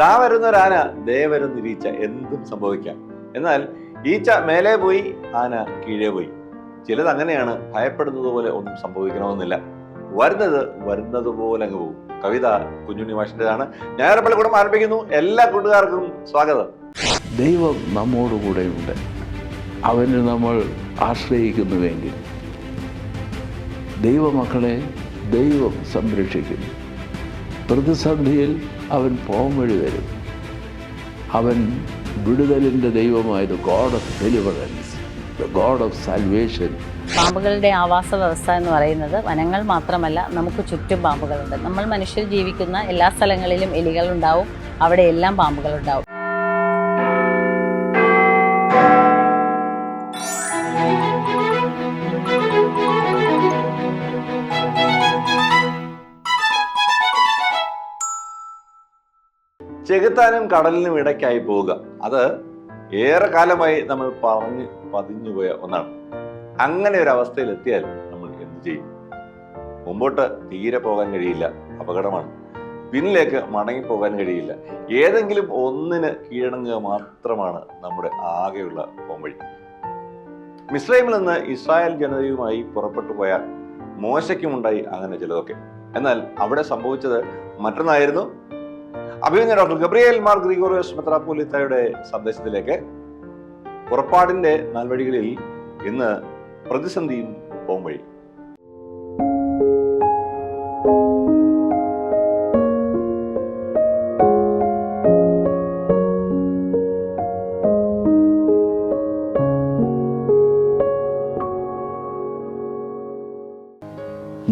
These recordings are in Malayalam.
ദാ വരുന്നൊരാന ദേ വരുന്നൊരീച്ച, എന്തും സംഭവിക്കാം. എന്നാൽ ഈച്ച മേലെ പോയി, ആന കീഴേ പോയി. ചിലത് അങ്ങനെയാണ്, ഭയപ്പെടുന്നത് പോലെ ഒന്നും സംഭവിക്കണമെന്നില്ല. വരുന്നത് പോലെ അങ്ങ് പോകും. കവിത കുഞ്ഞുണ്ണി മാഷിൻ്റെതാണ്. ഞായറപ്പള്ളിക്കൂടം ആരംഭിക്കുന്നു. എല്ലാ കൂട്ടുകാർക്കും സ്വാഗതം. ദൈവം നമ്മോടുകൂടെയുണ്ട്. അവന് നമ്മൾ ആശ്രയിക്കുന്നുവെങ്കിൽ ദൈവമക്കളെ ദൈവം സംരക്ഷിക്കും. പ്രതിസന്ധിയിൽ അവൻ പോംവഴി തരും. അവൻ വിടുതലിൻ്റെ ദൈവമായത് God of deliverance, the God of salvation. പാമ്പുകളുടെ ആവാസ വ്യവസ്ഥ എന്ന് പറയുന്നത് വനങ്ങൾ മാത്രമല്ല, നമുക്ക് ചുറ്റും പാമ്പുകളുണ്ട്. നമ്മൾ മനുഷ്യർ ജീവിക്കുന്ന എല്ലാ സ്ഥലങ്ങളിലും എലികളുണ്ടാവും, അവിടെയെല്ലാം പാമ്പുകളുണ്ടാവും. ചെകുത്താനും കടലിനും ഇടയ്ക്കായി പോവുക, അത് ഏറെ കാലമായി നമ്മൾ പറഞ്ഞ് പതിഞ്ഞുപോയ ഒന്നാണ്. അങ്ങനെ ഒരു അവസ്ഥയിൽ എത്തിയാൽ നമ്മൾ എന്ത് ചെയ്യും? മുമ്പോട്ട് തീരെ പോകാൻ കഴിയില്ല, അപകടമാണ്. പിന്നിലേക്ക് മടങ്ങിപ്പോകാൻ കഴിയില്ല. ഏതെങ്കിലും ഒന്നിന് കീഴടങ്ങുക മാത്രമാണ് നമ്മുടെ ആകെയുള്ള പോംവഴി. മിസ്രൈമിൽ നിന്ന് ഇസ്രായേൽ ജനതയുമായി പുറപ്പെട്ടു പോയ മോശയ്ക്കുമുണ്ടായി അങ്ങനെ ചിലതൊക്കെ. എന്നാൽ അവിടെ സംഭവിച്ചത് മറ്റൊന്നായിരുന്നു. അഭിമന്യ ഡോക്ടർ ഗബ്രിയേൽ മാർ ഗ്രിഗോറിയോസ് മെത്രാപ്പോലീത്തായുടെ സന്ദേശത്തിലേക്ക്. പുറപ്പാടിന്റെ നാൽവഴികളിൽ ഇന്ന് പ്രതിസന്ധിയും പോംവഴി.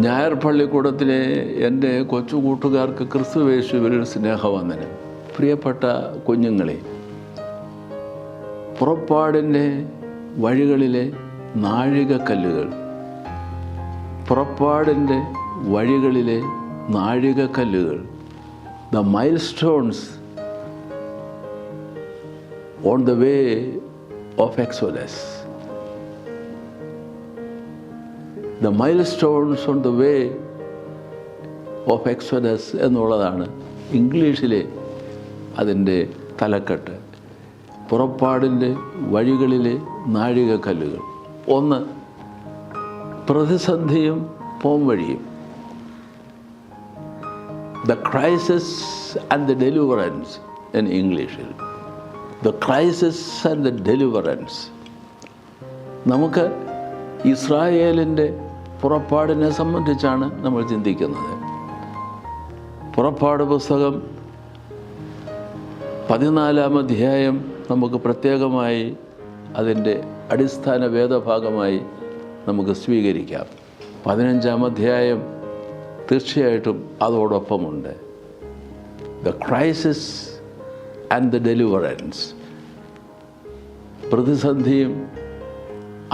ഞായർ പള്ളിക്കൂടത്തിലെ എൻ്റെ കൊച്ചു കൂട്ടുകാർക്ക് ക്രിസ്തുവേശുവിൽ സ്നേഹവന്ദനം. പ്രിയപ്പെട്ട കുഞ്ഞുങ്ങളെ, പുറപ്പാടിൻ്റെ വഴികളിലെ നാഴികക്കല്ലുകൾ, പുറപ്പാടിൻ്റെ വഴികളിലെ നാഴികക്കല്ലുകൾ, the milestones on the way of Exodus. The milestones on the way of Exodus എന്നുള്ളതാണ് ഇംഗ്ലീഷിലെ അതിൻ്റെ തലക്കെട്ട്. പുറപ്പാടിൻ്റെ വഴികളിലെ നാഴികക്കല്ലുകൾ. ഒന്ന്, പ്രതിസന്ധിയും പോംവഴിയും. The crisis and the deliverance in ഇംഗ്ലീഷിൽ. The crisis and the deliverance. നമുക്ക് ഇസ്രായേലിൻ്റെ പുറപ്പാടിനെ സംബന്ധിച്ചാണ് നമ്മൾ ചിന്തിക്കുന്നത്. പുറപ്പാട് പുസ്തകം 14-ാം അധ്യായം നമുക്ക് പ്രത്യേകമായി അതിൻ്റെ അടിസ്ഥാന വേദഭാഗമായി നമുക്ക് സ്വീകരിക്കാം. 15-ാം അധ്യായം തീർച്ചയായിട്ടും അതോടൊപ്പമുണ്ട്. The crisis and the deliverance. പ്രതിസന്ധിയും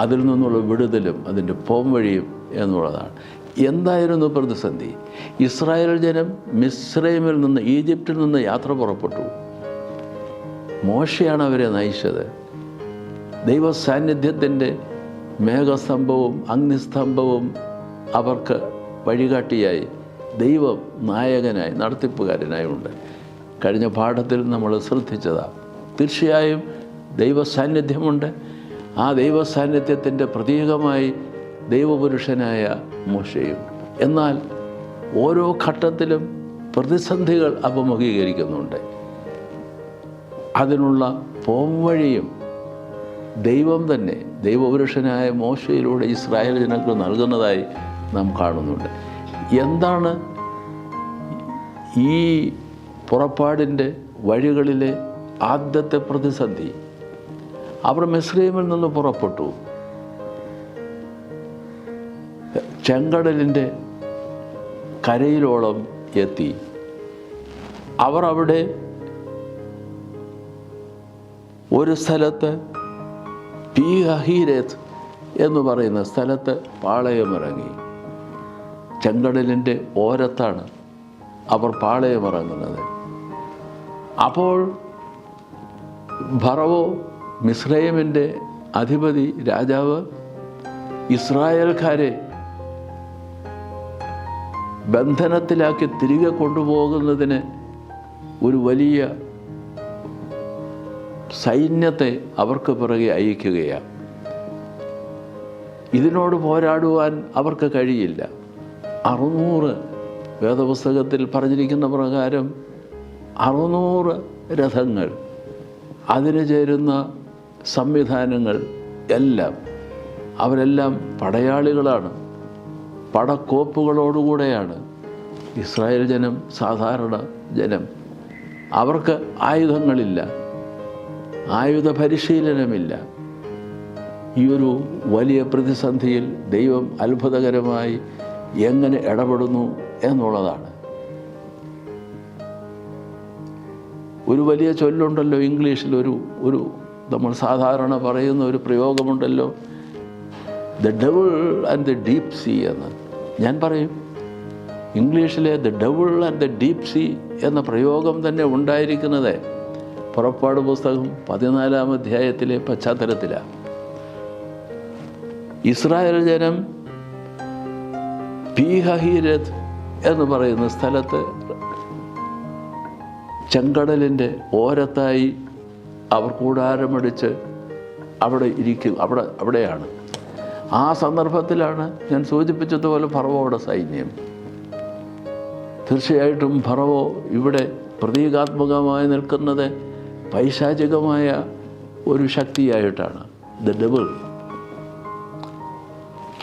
അതിൽ നിന്നുള്ള വിടുതലും അതിൻ്റെ പോംവഴിയും എന്നുള്ളതാണ്. എന്തായിരുന്നു പ്രതിസന്ധി? ഇസ്രായേൽ ജനം മിസ്രൈമിൽ നിന്ന്, ഈജിപ്തിൽ നിന്ന് യാത്ര പുറപ്പെട്ടു. മോശയാണ് അവരെ നയിച്ചത്. ദൈവ സാന്നിധ്യത്തിൻ്റെ മേഘസ്തംഭവും അഗ്നിസ്തംഭവും അവർക്ക് വഴികാട്ടിയായി, ദൈവം നായകനായി, നടത്തിപ്പുകാരനായി ഉണ്ട്. കഴിഞ്ഞ പാഠത്തിൽ നമ്മൾ ശ്രദ്ധിച്ചതാണ്. തീർച്ചയായും ദൈവ സാന്നിധ്യമുണ്ട്. ആ ദൈവ സാന്നിധ്യത്തിൻ്റെ പ്രതീകമായി ദൈവപുരുഷനായ മോശയും. എന്നാൽ ഓരോ ഘട്ടത്തിലും പ്രതിസന്ധികൾ അഭിമുഖീകരിക്കുന്നുണ്ട്. അതിനുള്ള പോംവഴിയും ദൈവം തന്നെ ദൈവപുരുഷനായ മോശയിലൂടെ ഇസ്രായേൽ ജനങ്ങൾക്ക് നൽകുന്നതായി നാം കാണുന്നുണ്ട്. എന്താണ് ഈ പുറപ്പാടിൻ്റെ വഴികളിലെ ആദ്യത്തെ പ്രതിസന്ധി? അവർ മിസ്രൈമിൽ നിന്ന് പുറപ്പെട്ടു. ചെങ്കടലിൻ്റെ കരയിലോളം എത്തി. അവർ അവിടെ ഒരു സ്ഥലത്ത് പീഹീരത്ത് എന്ന് പറയുന്ന സ്ഥലത്ത് പാളയമിറങ്ങി. ചെങ്കടലിൻ്റെ ഓരത്താണ് അവർ പാളയമിറങ്ങുന്നത്. അപ്പോൾ ഫറവോ, മിസ്രൈമിൻ്റെ അധിപതി, രാജാവ്, ഇസ്രായേൽക്കാരെ ബന്ധനത്തിലാക്കി തിരികെ കൊണ്ടുപോകുന്നതിന് ഒരു വലിയ സൈന്യത്തെ അവർക്ക് പിറകെ അയക്കുകയാണ്. ഇതിനോട് പോരാടുവാൻ അവർക്ക് കഴിയില്ല. 600 വേദപുസ്തകത്തിൽ പറഞ്ഞിരിക്കുന്ന പ്രകാരം 600 രഥങ്ങൾ, അതിന് ചേരുന്ന സംവിധാനങ്ങൾ എല്ലാം, അവരെല്ലാം പടയാളികളാണ്, പടക്കോപ്പുകളോടുകൂടെയാണ്. ഇസ്രായേൽ ജനം സാധാരണ ജനം. അവർക്ക് ആയുധങ്ങളില്ല, ആയുധ പരിശീലനമില്ല. ഈ ഒരു വലിയ പ്രതിസന്ധിയിൽ ദൈവം അത്ഭുതകരമായി എങ്ങനെ ഇടപെടുന്നു എന്നുള്ളതാണ്. ഒരു വലിയ ചൊല്ലുണ്ടല്ലോ ഇംഗ്ലീഷിൽ, ഒരു നമ്മൾ സാധാരണ പറയുന്ന ഒരു പ്രയോഗമുണ്ടല്ലോ, the devil and the deep sea എന്ന്. ഞാൻ പറയും, ഇംഗ്ലീഷിലെ the devil and the deep sea എന്ന പ്രയോഗം തന്നെ ഉണ്ടായിരിക്കുന്നത് പുറപ്പാട് പുസ്തകം 14-ാം അധ്യായത്തിലെ പശ്ചാത്തലത്തിലാണ്. ഇസ്രായേൽ ജനം പീഹഹീരത്ത് എന്ന് പറയുന്ന സ്ഥലത്ത് ചെങ്കടലിൻ്റെ ഓരത്തായി അവർ കൂടാരമടിച്ച് അവിടെ ഇരിക്കും. അവിടെയാണ്. ആ സന്ദർഭത്തിലാണ് ഞാൻ സൂചിപ്പിച്ചതുപോലെ ഫറവോയുടെ സൈന്യം. തീർച്ചയായിട്ടും ഫറവോ ഇവിടെ പ്രതീകാത്മകമായി നിൽക്കുന്നത് പൈശാചികമായ ഒരു ശക്തിയായിട്ടാണ്, ദ ഡെവിൾ.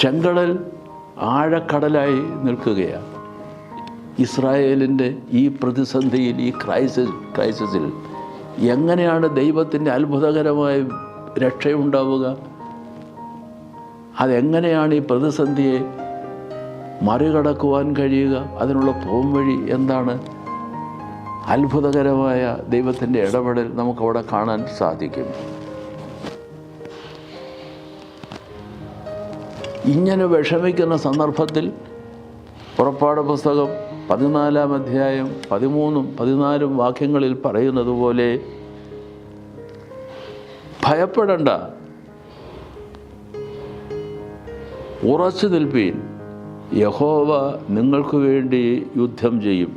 ചെങ്കടൽ ആഴക്കടലായി നിൽക്കുകയാണ്. ഇസ്രായേലിൻ്റെ ഈ പ്രതിസന്ധിയിൽ, ഈ ക്രൈസിസിൽ എങ്ങനെയാണ് ദൈവത്തിൻ്റെ അത്ഭുതകരമായ രക്ഷയുണ്ടാവുക? അതെങ്ങനെയാണ് ഈ പ്രതിസന്ധിയെ മറികടക്കുവാൻ കഴിയുക? അതിനുള്ള പോംവഴി എന്താണ്? അത്ഭുതകരമായ ദൈവത്തിൻ്റെ ഇടപെടൽ നമുക്കവിടെ കാണാൻ സാധിക്കും. ഇങ്ങനെ വിഷമിക്കുന്ന സന്ദർഭത്തിൽ പുറപ്പാട് പുസ്തകം 14-ാം അധ്യായം 13-ഉം 14-ഉം വാക്യങ്ങളിൽ പറയുന്നത് പോലെ, ഭയപ്പെടണ്ട, ഉറച്ചു നിൽപ്പീൻ, യഹോവ നിങ്ങൾക്ക് വേണ്ടി യുദ്ധം ചെയ്യും,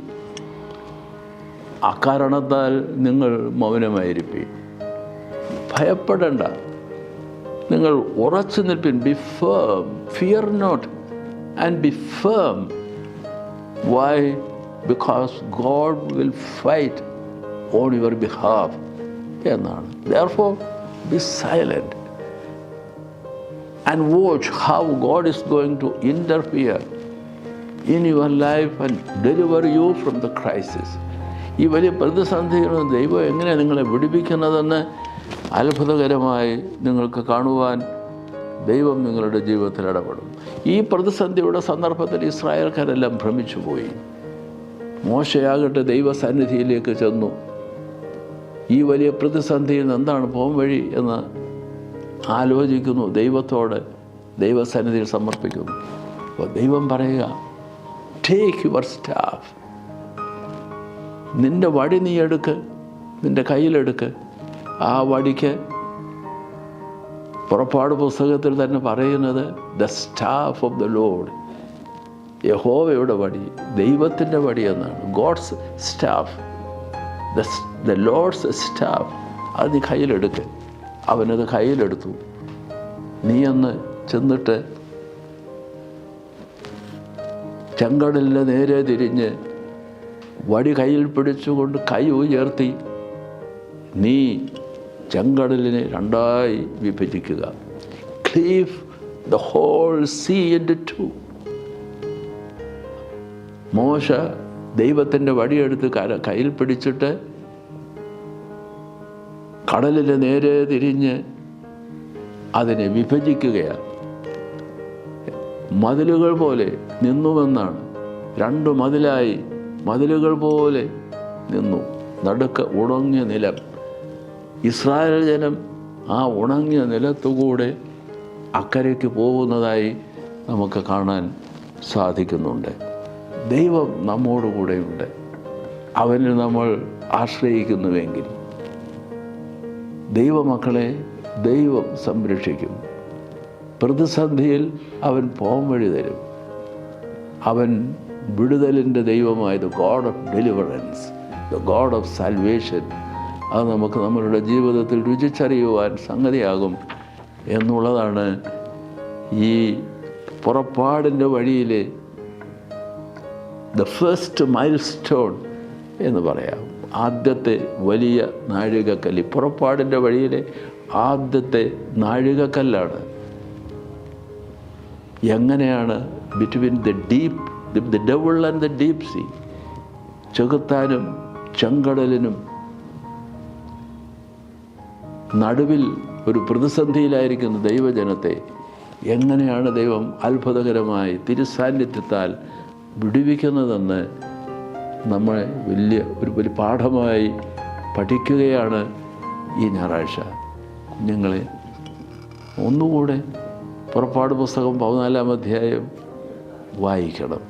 അക്കാരണത്താൽ നിങ്ങൾ മൗനമായിരിപ്പീൻ. ഭയപ്പെടണ്ട, നിങ്ങൾ ഉറച്ചു നിൽപ്പീൻ. Be firm, fear not and be firm. Why? Because God will fight on your behalf എന്നാണ്. Therefore, be silent and watch how God is going to interfere in your life and deliver you from the crisis. ഈ വലിയ പ്രതിസന്ധിയിൽ നിന്ന് ദൈവം എങ്ങനെ നിങ്ങളെ വിടുവിക്കുന്നതെന്ന് അത്ഭുതകരമായി നിങ്ങൾക്ക് കാണുവാൻ ദൈവം നിങ്ങളുടെ ജീവിതത്തിൽ ഇടപെടും. ഈ പ്രതിസന്ധിയുടെ സന്ദർഭത്തിൽ ഇസ്രായേൽക്കാരെല്ലാം ഭ്രമിച്ചുപോയി. മോശയാകട്ടെ ദൈവസന്നിധിയിലേക്ക് ചെന്നു. ഈ വലിയ പ്രതിസന്ധിയിൽ നിന്ന് എന്താണ് പോംവഴി എന്ന് ആലോചിക്കുന്നു. ദൈവത്തോട് ദൈവസന്നിധിയിൽ സമർപ്പിക്കുന്നു. അപ്പോൾ ദൈവം പറയുക, ടേക്ക് യുവർ സ്റ്റാഫ്, നിൻ്റെ വടി നീ എടുക്ക്, നിൻ്റെ കയ്യിലെടുക്ക്. ആ വടിക്ക് പുറപ്പാട് പുസ്തകത്തിൽ തന്നെ പറയുന്നത് the staff of the Lord, യഹോവയുടെ വടി, ദൈവത്തിൻ്റെ വടി എന്നാണ്. God's staff, the Lord's staff. അത് നീ കയ്യിലെടുക്ക്. അവനത് കയ്യിലെടുത്തു. നീ ഒന്ന് ചെന്നിട്ട് ചെങ്കടലിന് നേരെ തിരിഞ്ഞ് വടി കയ്യിൽ പിടിച്ചുകൊണ്ട് കൈ ഉയർത്തി നീ ചെങ്കടലിനെ രണ്ടായി വിഭജിക്കുക. Cleave the whole sea into two. മോശ ദൈവത്തിൻ്റെ വടിയെടുത്ത് കയ്യിൽ പിടിച്ചിട്ട് കടലിന് നേരെ തിരിഞ്ഞ് അതിനെ വിഭജിക്കുകയാണ്. മതിലുകൾ പോലെ നിന്നുവെന്നാണ്. 2 മതിലായി, മതിലുകൾ പോലെ നിന്നു. നടുക്ക് ഉണങ്ങിയ നിലം. ഇസ്രായേൽ ജനം ആ ഉണങ്ങിയ നിലത്തുകൂടെ അക്കരയ്ക്ക് പോകുന്നതായി നമുക്ക് കാണാൻ സാധിക്കുന്നുണ്ട്. ദൈവം നമ്മോടുകൂടെയുണ്ട്. അവനിൽ നമ്മൾ ആശ്രയിക്കുന്നുവെങ്കിൽ ദൈവമക്കളെ ദൈവം സംരക്ഷിക്കും. പ്രതിസന്ധിയിൽ അവൻ പോംവഴി തരും. അവൻ വിടുതലിൻ്റെ ദൈവമായ the God of deliverance, the God of salvation, അത് നമുക്ക് നമ്മളുടെ ജീവിതത്തിൽ രുചിച്ചറിയുവാൻ സംഗതിയാകും എന്നുള്ളതാണ് ഈ പുറപ്പാടിൻ്റെ വഴിയിലെ ദ ഫസ്റ്റ് മൈൽ സ്റ്റോൺ എന്ന് പറയാം. ആദ്യത്തെ വലിയ നാഴികക്കല്ല്, പുറപ്പാടിൻ്റെ വഴിയിലെ ആദ്യത്തെ നാഴികക്കല്ലാണ്. എങ്ങനെയാണ് between the devil and the deep sea, ചെകുത്താനും ചെങ്കടലിനും നടുവിൽ ഒരു പ്രതിസന്ധിയിലായിരിക്കുന്ന ദൈവജനത്തെ എങ്ങനെയാണ് ദൈവം അത്ഭുതകരമായി തിരുസാന്നിധ്യത്താൽ വിടുവിക്കുന്നതെന്ന് നമ്മളെ വലിയ പാഠമായി പഠിക്കുകയാണ് ഈ ഞായറാഴ്ച. കുഞ്ഞുങ്ങളെ ഒന്നുകൂടെ പുറപ്പാട് പുസ്തകം 14-ാം അധ്യായം വായിക്കണം,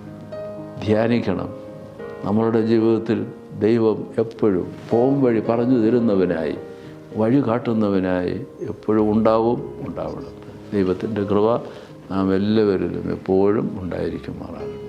ധ്യാനിക്കണം. നമ്മളുടെ ജീവിതത്തിൽ ദൈവം എപ്പോഴും പോം വഴി പറഞ്ഞു തരുന്നവനായി, വഴി കാട്ടുന്നവനായി എപ്പോഴും ഉണ്ടാവണം. ദൈവത്തിൻ്റെ കൃപ നാം എല്ലാവരിലും എപ്പോഴും ഉണ്ടായിരിക്കുമാറാകട്ടെ.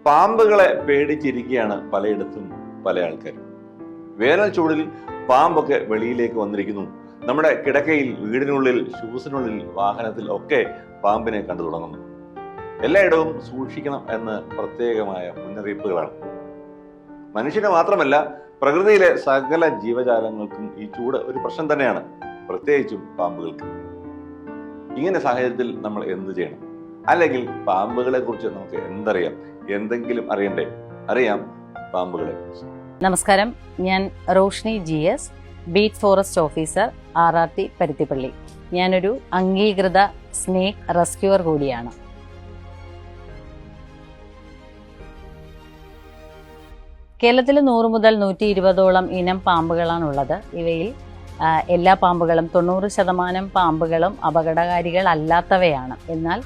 പാമ്പുകളെ പേടിച്ചിരിക്കുകയാണ് പലയിടത്തും പല ആൾക്കാരും. വേനൽ ചൂടിൽ പാമ്പൊക്കെ വെളിയിലേക്ക് വന്നിരിക്കുന്നു. നമ്മുടെ കിടക്കയിൽ, വീടിനുള്ളിൽ, ഷൂസിനുള്ളിൽ, വാഹനത്തിൽ ഒക്കെ പാമ്പിനെ കണ്ടു തുടങ്ങുന്നു. എല്ലായിടവും സൂക്ഷിക്കണം എന്ന് പ്രത്യേകമായ മുന്നറിയിപ്പുകളാണ്. മനുഷ്യന് മാത്രമല്ല, പ്രകൃതിയിലെ സകല ജീവജാലങ്ങൾക്കും ഈ ചൂട് ഒരു പ്രശ്നം തന്നെയാണ്, പ്രത്യേകിച്ചും പാമ്പുകൾക്ക്. ഇങ്ങനെ സാഹചര്യത്തിൽ നമ്മൾ എന്ത് ചെയ്യണം? അല്ലെങ്കിൽ പാമ്പുകളെ കുറിച്ച് നമുക്ക് എന്തറിയാം? എന്തെങ്കിലും അറിയണ്ടേ? അറിയാം പാമ്പുകളെ കുറിച്ച്. നമസ്കാരം, ഞാൻ Roshni GS, beat forest officer, RRT Paruthippally. ഞാനൊരു അംഗീകൃത സ്നേക്ക് റെസ്ക്യൂവർ കൂടിയാണ്. കേരളത്തിൽ 100 മുതൽ 120ഓളം ഇനം പാമ്പുകളാണുള്ളത്. ഇവയിൽ എല്ലാ പാമ്പുകളും 90% പാമ്പുകളും അപകടകാരികളല്ലാത്തവയാണ്. എന്നാൽ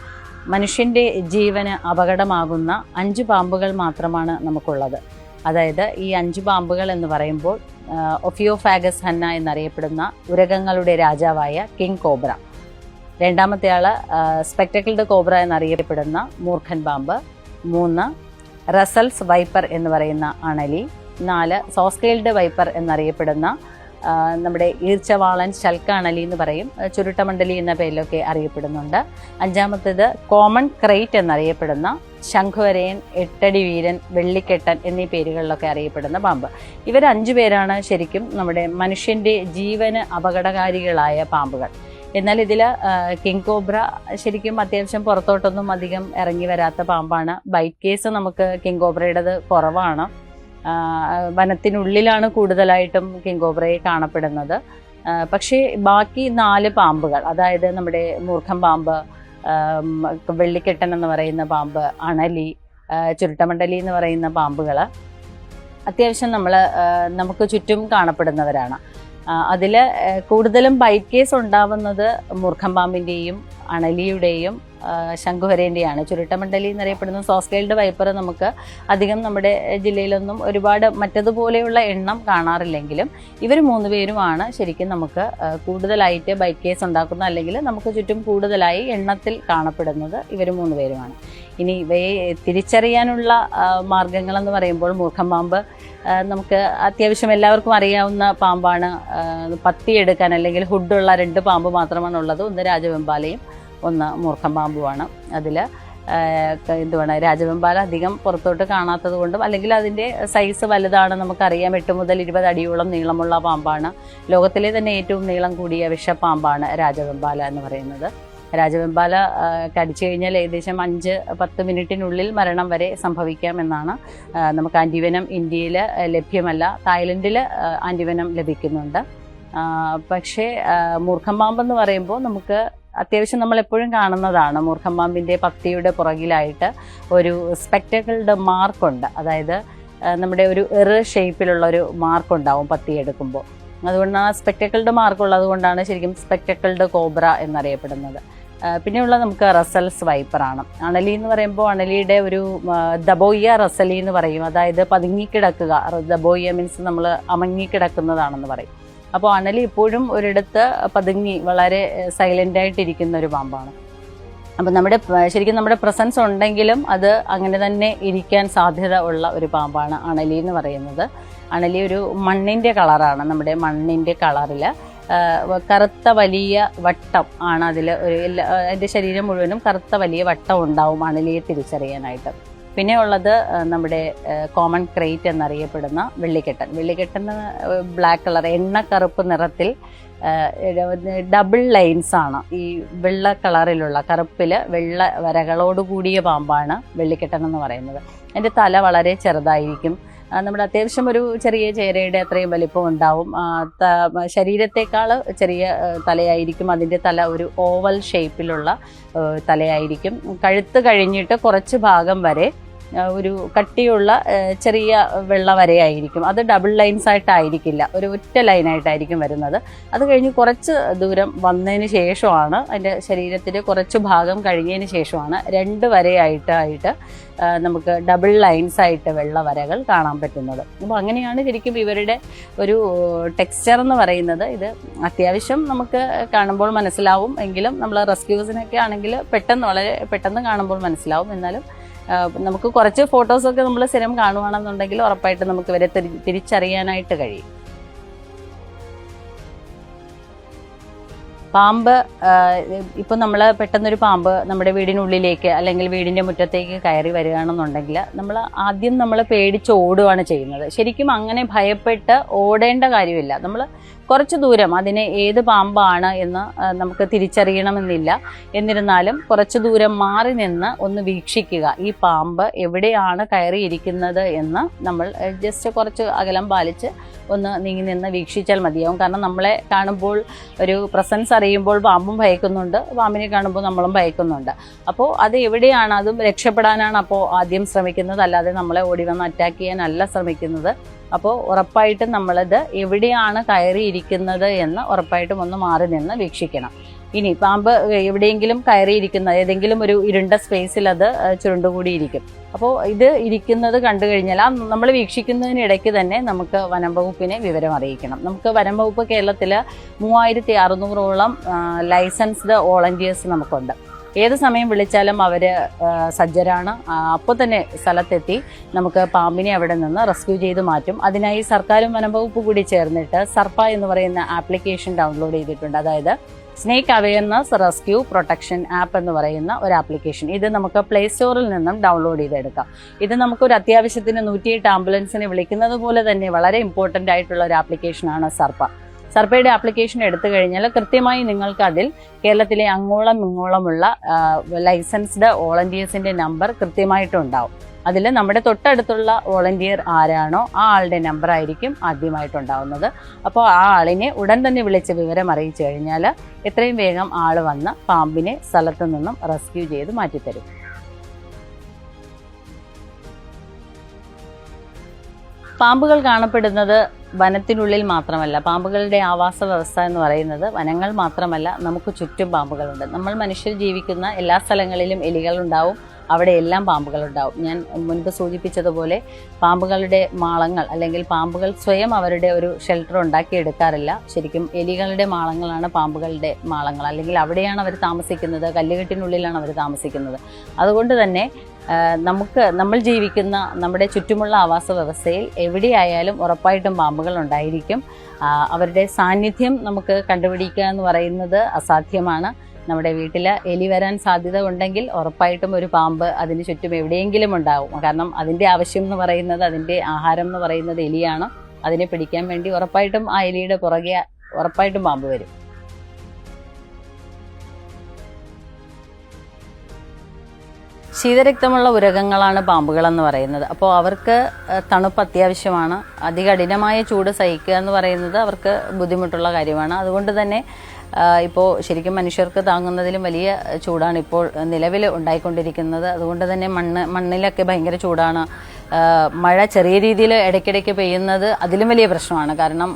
മനുഷ്യൻ്റെ ജീവന് അപകടമാകുന്ന 5 പാമ്പുകൾ മാത്രമാണ് നമുക്കുള്ളത്. അതായത് ഈ 5 പാമ്പുകൾ എന്ന് പറയുമ്പോൾ ഒഫിയോഫാഗസ് ഹന്ന എന്നറിയപ്പെടുന്ന ഉരകങ്ങളുടെ രാജാവായ കിങ് കോബ്ര, രണ്ടാമത്തെ ആള് സ്പെക്ടക്കിൾഡ് കോബ്ര എന്നറിയപ്പെടുന്ന മൂർഖൻ പാമ്പ്, 3 റസൽസ് വൈപ്പർ എന്ന് പറയുന്ന അണലി, 4 സോസ്കെയിൽഡ് വൈപ്പർ എന്നറിയപ്പെടുന്ന നമ്മുടെ ഈർച്ചവാളൻ ശൽക്കാണലി എന്ന് പറയും, ചുരുട്ടമണ്ഡലി എന്ന പേരിലൊക്കെ അറിയപ്പെടുന്നുണ്ട്. 5ാമത്തേത് കോമൺ ക്രൈറ്റ് എന്നറിയപ്പെടുന്ന ശംഖുവരയൻ, 8 വീരൻ, വെള്ളിക്കെട്ടൻ എന്നീ പേരുകളിലൊക്കെ അറിയപ്പെടുന്ന പാമ്പ്. ഇവർ 5 പേരാണ് ശരിക്കും നമ്മുടെ മനുഷ്യൻ്റെ ജീവന് അപകടകാരികളായ പാമ്പുകൾ. എന്നാൽ ഇതിൽ കിങ് കോബ്ര ശരിക്കും അത്യാവശ്യം പുറത്തോട്ടൊന്നും അധികം ഇറങ്ങി വരാത്ത പാമ്പാണ്. ബൈറ്റ് കേസ് നമുക്ക് കിങ് കോബ്രയുടേത് കുറവാണ്. വനത്തിനുള്ളിലാണ് കൂടുതലായിട്ടും കിങ് കോബ്രയെ കാണപ്പെടുന്നത്. പക്ഷേ ബാക്കി 4 പാമ്പുകൾ, അതായത് നമ്മുടെ മൂർഖൻ പാമ്പ്, വെള്ളിക്കെട്ടൻ എന്ന് പറയുന്ന പാമ്പ്, അണലി, ചുരുട്ടമണ്ഡലി എന്ന് പറയുന്ന പാമ്പുകൾ അത്യാവശ്യം നമുക്ക് ചുറ്റും കാണപ്പെടുന്നവരാണ്. അതിൽ കൂടുതലും ബൈറ്റ് കേസ് ഉണ്ടാവുന്നത് മൂർഖൻ പാമ്പിൻ്റെയും അണലിയുടെയും ശംഖുവരേൻ്റെയാണ്. ചുരുട്ടമണ്ഡലി എന്നറിയപ്പെടുന്ന സോസ്കെയിൽഡ് വൈപ്പർ നമുക്ക് അധികം നമ്മുടെ ജില്ലയിലൊന്നും ഒരുപാട് മറ്റതുപോലെയുള്ള എണ്ണം കാണാറില്ലെങ്കിലും ഇവർ 3 പേരുമാണ് ശരിക്കും നമുക്ക് കൂടുതലായിട്ട് ബൈറ്റ് കേസ് ഉണ്ടാക്കുന്ന, അല്ലെങ്കിൽ നമുക്ക് ചുറ്റും കൂടുതലായി എണ്ണത്തിൽ കാണപ്പെടുന്നത് ഇവർ 3 പേരുമാണ്. ഇനി ഇവയെ തിരിച്ചറിയാനുള്ള മാർഗങ്ങളെന്ന് പറയുമ്പോൾ മൂർഖൻ പാമ്പ് നമുക്ക് അത്യാവശ്യം എല്ലാവർക്കും അറിയാവുന്ന പാമ്പാണ്. പത്തിയെടുക്കാൻ അല്ലെങ്കിൽ ഹുഡുള്ള 2 പാമ്പ് മാത്രമാണുള്ളത്. ഒന്ന് രാജവെമ്പാലയും ഒന്ന് മൂർഖൻ പാമ്പുമാണ്. അതിൽ രാജവെമ്പാല അധികം പുറത്തോട്ട് കാണാത്തത് കൊണ്ടും, അല്ലെങ്കിൽ അതിൻ്റെ സൈസ് വലുതാണ്, നമുക്കറിയാം. 8 മുതൽ 20 അടിയോളം നീളമുള്ള പാമ്പാണ്. ലോകത്തിലെ തന്നെ ഏറ്റവും നീളം കൂടിയ വിഷപ്പാമ്പാണ് രാജവെമ്പാല എന്ന് പറയുന്നത്. രാജവെമ്പാല കടിച്ചു കഴിഞ്ഞാൽ ഏകദേശം 5-10 മിനിറ്റിനുള്ളിൽ മരണം വരെ സംഭവിക്കാമെന്നാണ്. നമുക്ക് ആൻറ്റിവെനം ഇന്ത്യയിൽ ലഭ്യമല്ല. തായ്ലൻഡിൽ ആൻറ്റിവെനം ലഭിക്കുന്നുണ്ട്. പക്ഷേ മൂർഖൻ പാമ്പെന്ന് പറയുമ്പോൾ നമുക്ക് അത്യാവശ്യം നമ്മളെപ്പോഴും കാണുന്നതാണ്. മൂർഖൻ പാമ്പിൻ്റെ പത്തിയുടെ പുറകിലായിട്ട് ഒരു സ്പെക്ടക്കിൾഡ് മാർക്കുണ്ട്. അതായത് നമ്മുടെ ഒരു ഷേപ്പിലുള്ളൊരു മാർക്കുണ്ടാവും പത്തിയെടുക്കുമ്പോൾ. അതുകൊണ്ടാണ് ആ സ്പെക്ടക്കിൾഡ് മാർക്കുള്ളത് കൊണ്ടാണ് ശരിക്കും സ്പെക്ടക്കിൾഡ് കോബ്ര എന്നറിയപ്പെടുന്നത്. പിന്നെയുള്ള നമുക്ക് റസൽസ് വൈപ്പറാണ്. അണലി എന്ന് പറയുമ്പോൾ അണലിയുടെ ഒരു ദബോയ്യ റസലി എന്ന് പറയും. അതായത് പതുങ്ങിക്കിടക്കുക. ദബോയ്യ മീൻസ് നമ്മൾ അമങ്ങിക്കിടക്കുന്നതാണെന്ന് പറയും. അപ്പോൾ അണലി ഇപ്പോഴും ഒരിടത്ത് പതുങ്ങി വളരെ സൈലൻ്റായിട്ടിരിക്കുന്ന ഒരു പാമ്പാണ്. അപ്പം ശരിക്കും നമ്മുടെ പ്രസൻസ് ഉണ്ടെങ്കിലും അത് അങ്ങനെ തന്നെ ഇരിക്കാൻ സാധ്യത ഉള്ള ഒരു പാമ്പാണ് അണലി എന്ന് പറയുന്നത്. അണലി ഒരു മണ്ണിൻ്റെ കളറാണ്. നമ്മുടെ മണ്ണിൻ്റെ കളറിൽ കറുത്ത വലിയ വട്ടം ആണ് അതിൽ അതിൻ്റെ ശരീരം മുഴുവനും കറുത്ത വലിയ വട്ടം ഉണ്ടാവും അണലിയെ തിരിച്ചറിയാനായിട്ട്. പിന്നെ ഉള്ളത് നമ്മുടെ കോമൺ ക്രേറ്റ് എന്നറിയപ്പെടുന്ന വെള്ളിക്കെട്ടൻ ബ്ലാക്ക് കളർ എണ്ണക്കറുപ്പ് നിറത്തിൽ ഡബിൾ ലൈൻസ് ആണ്. ഈ വെള്ള കളറിലുള്ള കറുപ്പിൽ വെള്ള വരകളോട് കൂടിയ പാമ്പാണ് വെള്ളിക്കെട്ടൻ എന്ന് പറയുന്നത്. അതിൻ്റെ തല വളരെ ചെറുതായിരിക്കും. നമ്മുടെ അത്യാവശ്യം ഒരു ചെറിയ ചേരയുടെ അത്രയും വലിപ്പം ഉണ്ടാവും. ശരീരത്തെക്കാൾ ചെറിയ തലയായിരിക്കും. അതിൻ്റെ തല ഒരു ഓവൽ ഷേപ്പിലുള്ള തലയായിരിക്കും. കഴുത്ത് കഴിഞ്ഞിട്ട് കുറച്ച് ഭാഗം വരെ ഒരു കട്ടിയുള്ള ചെറിയ വെള്ള വരയായിരിക്കും. അത് ഡബിൾ ലൈൻസ് ആയിട്ടായിരിക്കില്ല, ഒരു ഒറ്റ ലൈനായിട്ടായിരിക്കും വരുന്നത്. അത് കഴിഞ്ഞ് കുറച്ച് ദൂരം വന്നതിന് ശേഷമാണ്, അതിൻ്റെ ശരീരത്തിൻ്റെ കുറച്ച് ഭാഗം കഴിഞ്ഞതിന് ശേഷമാണ് 2 വരയായിട്ട് നമുക്ക് ഡബിൾ ലൈൻസ് ആയിട്ട് വെള്ള വരകൾ കാണാൻ പറ്റുന്നത്. അപ്പോൾ അങ്ങനെയാണ് ശരിക്കും ഇവരുടെ ഒരു ടെക്സ്ചർ എന്ന് പറയുന്നത്. ഇത് അത്യാവശ്യം നമുക്ക് കാണുമ്പോൾ മനസ്സിലാവും, എങ്കിലും നമ്മൾ റെസ്ക്യൂസിനൊക്കെ ആണെങ്കിൽ വളരെ പെട്ടെന്ന് കാണുമ്പോൾ മനസ്സിലാവും. എന്നാലും നമുക്ക് കുറച്ച് ഫോട്ടോസൊക്കെ നമ്മൾ സ്ഥിരം കാണുകയാണെന്നുണ്ടെങ്കിൽ ഉറപ്പായിട്ട് നമുക്ക് ഇവരെ തിരിച്ചറിയാനായിട്ട് കഴിയും. പാമ്പ് ഇപ്പം നമ്മൾ പെട്ടെന്നൊരു പാമ്പ് നമ്മുടെ വീടിനുള്ളിലേക്ക് അല്ലെങ്കിൽ വീടിൻ്റെ മുറ്റത്തേക്ക് കയറി വരികയാണെന്നുണ്ടെങ്കിൽ ആദ്യം നമ്മൾ പേടിച്ച് ഓടുകയാണ് ചെയ്യുന്നത്. ശരിക്കും അങ്ങനെ ഭയപ്പെട്ട് ഓടേണ്ട കാര്യമില്ല. നമ്മൾ കുറച്ച് ദൂരം അതിനെ ഏത് പാമ്പാണ് എന്ന് നമുക്ക് തിരിച്ചറിയണമെന്നില്ല. എന്നിരുന്നാലും കുറച്ച് ദൂരം മാറി നിന്ന് ഒന്ന് വീക്ഷിക്കുക. ഈ പാമ്പ് എവിടെയാണ് കയറിയിരിക്കുന്നത് എന്ന് നമ്മൾ ജസ്റ്റ് കുറച്ച് അകലം പാലിച്ച് ഒന്ന് നീങ്ങി നിന്ന് വീക്ഷിച്ചാൽ മതിയാവും. കാരണം നമ്മളെ കാണുമ്പോൾ ഒരു പ്രസൻസ് അറിയുമ്പോൾ പാമ്പും ഭയക്കുന്നുണ്ട്, പാമ്പിനെ കാണുമ്പോൾ നമ്മളും ഭയക്കുന്നുണ്ട്. അപ്പോൾ അത് എവിടെയാണ്, അതും രക്ഷപ്പെടാനാണ് അപ്പോൾ ആദ്യം ശ്രമിക്കുന്നത്, അല്ലാതെ നമ്മളെ ഓടി വന്ന് അറ്റാക്ക് ചെയ്യാനല്ല ശ്രമിക്കുന്നത്. അപ്പോൾ ഉറപ്പായിട്ടും നമ്മളത് എവിടെയാണ് കയറിയിരിക്കുന്നത് എന്ന് ഉറപ്പായിട്ടും ഒന്ന് മാറി നിന്ന് വീക്ഷിക്കണം. ഇനി പാമ്പ് എവിടെയെങ്കിലും കയറിയിരിക്കുന്ന ഏതെങ്കിലും ഒരു ഇരുണ്ട സ്പേസിൽ അത് ചുരുണ്ടുകൂടിയിരിക്കും. അപ്പോൾ ഇത് ഇരിക്കുന്നത് കണ്ടു കഴിഞ്ഞാൽ നമ്മൾ വീക്ഷിക്കുന്നതിനിടയ്ക്ക് തന്നെ നമുക്ക് വനം വകുപ്പിനെ വിവരം അറിയിക്കണം. നമുക്ക് വനം വകുപ്പ് കേരളത്തിൽ 3600ഓളം ലൈസൻസ്ഡ് വോളണ്ടിയേഴ്സ് നമുക്കുണ്ട്. ഏത് സമയം വിളിച്ചാലും അവർ സജ്ജരാണ്. അപ്പോൾ തന്നെ സ്ഥലത്തെത്തി നമുക്ക് പാമ്പിനെ അവിടെ നിന്ന് റെസ്ക്യൂ ചെയ്ത് മാറ്റും. അതിനായി സർക്കാരും വനം വകുപ്പ് കൂടി ചേർന്നിട്ട് സർപ്പ എന്ന് പറയുന്ന ആപ്ലിക്കേഷൻ ഡൗൺലോഡ് ചെയ്തിട്ടുണ്ട്. അതായത് snake awareness rescue protection app എന്ന് പറയുന്ന ഒരു ആപ്ലിക്കേഷൻ. ഇത് നമുക്ക് പ്ലേ സ്റ്റോറിൽ നിന്നും ഡൗൺലോഡ് ചെയ്തെടുക്കാം. ഇത് നമുക്കൊരു അത്യാവശ്യത്തിന് 108 ആംബുലൻസിനെ വിളിക്കുന്നത് പോലെ തന്നെ വളരെ ഇമ്പോർട്ടൻ്റ് ആയിട്ടുള്ള ഒരു ആപ്ലിക്കേഷനാണ് സർപ്പ. സർപ്പയുടെ ആപ്ലിക്കേഷൻ എടുത്തു കഴിഞ്ഞാൽ കൃത്യമായി നിങ്ങൾക്ക് അതിൽ കേരളത്തിലെ അങ്ങോളം ഇങ്ങോളമുള്ള ലൈസൻസ്ഡ് വോളണ്ടിയേഴ്സിൻ്റെ നമ്പർ കൃത്യമായിട്ടുണ്ടാവും. അതിൽ നമ്മുടെ തൊട്ടടുത്തുള്ള വോളണ്ടിയർ ആരാണോ ആ ആളുടെ നമ്പർ ആയിരിക്കും ആദ്യമായിട്ടുണ്ടാവുന്നത്. അപ്പോൾ ആ ആളിനെ ഉടൻ തന്നെ വിളിച്ച് വിവരം അറിയിച്ചു കഴിഞ്ഞാൽ എത്രയും വേഗം ആൾ വന്ന് പാമ്പിനെ സ്ഥലത്തു നിന്നും റെസ്ക്യൂ ചെയ്ത് മാറ്റിത്തരും. പാമ്പുകൾ കാണപ്പെടുന്നത് വനത്തിനുള്ളിൽ മാത്രമല്ല. പാമ്പുകളുടെ ആവാസ വ്യവസ്ഥ എന്ന് പറയുന്നത് വനങ്ങൾ മാത്രമല്ല, നമുക്ക് ചുറ്റും പാമ്പുകളുണ്ട്. നമ്മൾ മനുഷ്യർ ജീവിക്കുന്ന എല്ലാ സ്ഥലങ്ങളിലും എലികളുണ്ടാവും, അവിടെയെല്ലാം പാമ്പുകളുണ്ടാവും. ഞാൻ മുൻപ് സൂചിപ്പിച്ചതുപോലെ പാമ്പുകളുടെ മാളങ്ങൾ അല്ലെങ്കിൽ പാമ്പുകൾ സ്വയം അവരുടെ ഒരു ഷെൽട്ടർ ഉണ്ടാക്കിയെടുക്കാറില്ല. ശരിക്കും എലികളുടെ മാളങ്ങളാണ് പാമ്പുകളുടെ മാളങ്ങൾ, അല്ലെങ്കിൽ അവിടെയാണ് അവർ താമസിക്കുന്നത്, കല്ലുകെട്ടിനുള്ളിലാണ് അവർ താമസിക്കുന്നത്. അതുകൊണ്ട് തന്നെ നമ്മൾ ജീവിക്കുന്ന നമ്മുടെ ചുറ്റുമുള്ള ആവാസ വ്യവസ്ഥയിൽ എവിടെയായാലും ഉറപ്പായിട്ടും പാമ്പുകൾ ഉണ്ടായിരിക്കും. അവരുടെ സാന്നിധ്യം നമുക്ക് കണ്ടുപിടിക്കുക എന്ന് പറയുന്നത് അസാധ്യമാണ്. നമ്മുടെ വീട്ടിൽ എലി വരാൻ സാധ്യത ഉണ്ടെങ്കിൽ ഉറപ്പായിട്ടും ഒരു പാമ്പ് അതിന് ചുറ്റും എവിടെയെങ്കിലും ഉണ്ടാവും. കാരണം അതിൻ്റെ ആവശ്യം എന്ന് പറയുന്നത്, അതിൻ്റെ ആഹാരം എന്ന് പറയുന്നത് എലിയാണ്. അതിനെ പിടിക്കാൻ വേണ്ടി ഉറപ്പായിട്ടും ആ എലിയുടെ പുറകെ ഉറപ്പായിട്ടും പാമ്പ് വരും. ശീതരക്തമുള്ള ഉരകങ്ങളാണ് പാമ്പുകളെന്ന് പറയുന്നത്. അപ്പോൾ അവർക്ക് തണുപ്പ് അത്യാവശ്യമാണ്. അതികഠിനമായ ചൂട് സഹിക്കുക എന്ന് പറയുന്നത് അവർക്ക് ബുദ്ധിമുട്ടുള്ള കാര്യമാണ്. അതുകൊണ്ട് തന്നെ ഇപ്പോൾ ശരിക്കും മനുഷ്യർക്ക് താങ്ങുന്നതിലും വലിയ ചൂടാണ് ഇപ്പോൾ നിലവിൽ ഉണ്ടായിക്കൊണ്ടിരിക്കുന്നത്. അതുകൊണ്ട് തന്നെ മണ്ണിലൊക്കെ ഭയങ്കര ചൂടാണ്. മഴ ചെറിയ രീതിയിൽ ഇടയ്ക്കിടയ്ക്ക് പെയ്യുന്നത് അതിലും വലിയ പ്രശ്നമാണ്. കാരണം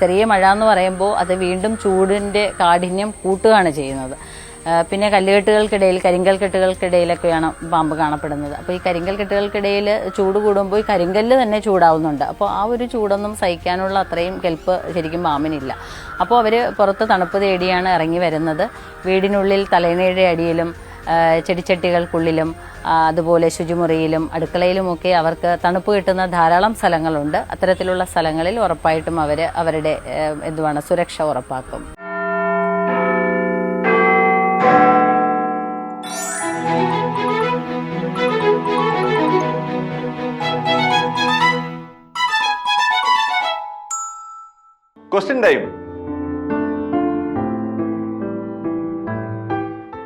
ചെറിയ മഴ എന്ന് പറയുമ്പോൾ അത് വീണ്ടും ചൂടിൻ്റെ കാഠിന്യം കൂട്ടുകയാണ് ചെയ്യുന്നത്. പിന്നെ കല്ലുകെട്ടുകൾക്കിടയിൽ, കരിങ്കൽ കെട്ടുകൾക്കിടയിലൊക്കെയാണ് പാമ്പ് കാണപ്പെടുന്നത്. അപ്പോൾ ഈ കരിങ്കൽ കെട്ടുകൾക്കിടയിൽ ചൂട് കൂടുമ്പോൾ ഈ കരിങ്കല്ല് തന്നെ ചൂടാവുന്നുണ്ട്. അപ്പോൾ ആ ഒരു ചൂടൊന്നും സഹിക്കാനുള്ള അത്രയും കെൽപ്പ് ശരിക്കും പാമ്പിനില്ല. അപ്പോൾ അവർ പുറത്ത് തണുപ്പ് തേടിയാണ് ഇറങ്ങി വരുന്നത്. വീടിനുള്ളിൽ തലയിണയുടെ അടിയിലും ചെടിച്ചട്ടികൾക്കുള്ളിലും അതുപോലെ ശുചിമുറിയിലും അടുക്കളയിലുമൊക്കെ അവർക്ക് തണുപ്പ് കിട്ടുന്ന ധാരാളം സ്ഥലങ്ങളുണ്ട്. അത്തരത്തിലുള്ള സ്ഥലങ്ങളിൽ ഉറപ്പായിട്ടും അവർ അവരുടെ സുരക്ഷ ഉറപ്പാക്കും. Question time.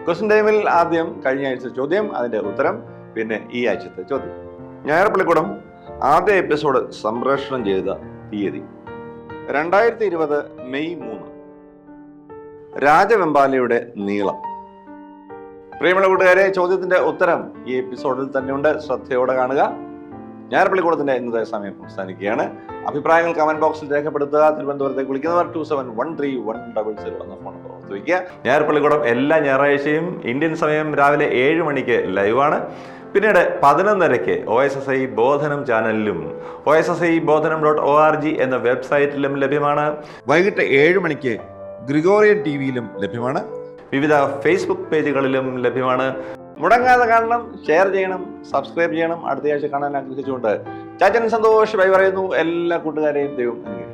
ക്വസ്റ്റ്യൻ ടൈമിൽ ആദ്യം കഴിഞ്ഞ ആഴ്ച ചോദ്യം, അതിന്റെ ഉത്തരം, പിന്നെ ഈ ആഴ്ചത്തെ ചോദ്യം. ഞായർപ്പള്ളിക്കൂടം ആദ്യ എപ്പിസോഡ് സംപ്രേഷണം ചെയ്ത തീയതി 2020 മെയ് 3. രാജവെമ്പാലയുടെ നീളം. പ്രിയമുള്ള കൂട്ടുകാരെ, ചോദ്യത്തിന്റെ ഉത്തരം ഈ എപ്പിസോഡിൽ തന്നെയുണ്ട്. ശ്രദ്ധയോടെ കാണുക. ഞായർപ്പള്ളിക്കൂടത്തിന്റെ ഇന്നത്തെ സമയം അവസാനിക്കുകയാണ്. അഭിപ്രായങ്ങൾ കമന്റ് ബോക്സിൽ രേഖപ്പെടുത്തുക. തിരുവനന്തപുരത്തേക്ക് വിളിക്കുന്നവർ 27131000 എന്ന ഫോൺ നമ്പർ ഓർത്ത് വയ്ക്കുക. ഞായർപ്പള്ളിക്കൂടം എല്ലാ ഞായറാഴ്ചയും ഇന്ത്യൻ സമയം രാവിലെ 7 മണിക്ക് ലൈവാണ്. പിന്നീട് 11:30 OSSI ബോധനം ചാനലിലും OSSIബോധനം.org എന്ന വെബ്സൈറ്റിലും ലഭ്യമാണ്. വൈകിട്ട് 7 മണിക്ക് ഗ്രിഗോറിയൻ ടിവിയിലും ലഭ്യമാണ്. വിവിധ ഫേസ്ബുക്ക് പേജുകളിലും ലഭ്യമാണ്. മുടങ്ങാതെ കാണണം, ഷെയർ ചെയ്യണം, സബ്സ്ക്രൈബ് ചെയ്യണം. അടുത്ത ആഴ്ച കാണാൻ ആഗ്രഹിച്ചുകൊണ്ട് ചാച്ചൻ സന്തോഷ് ബൈ പറയുന്നു. എല്ലാ കൂട്ടുകാരെയും ദൈവം അനുഗ്രഹിക്കട്ടെ.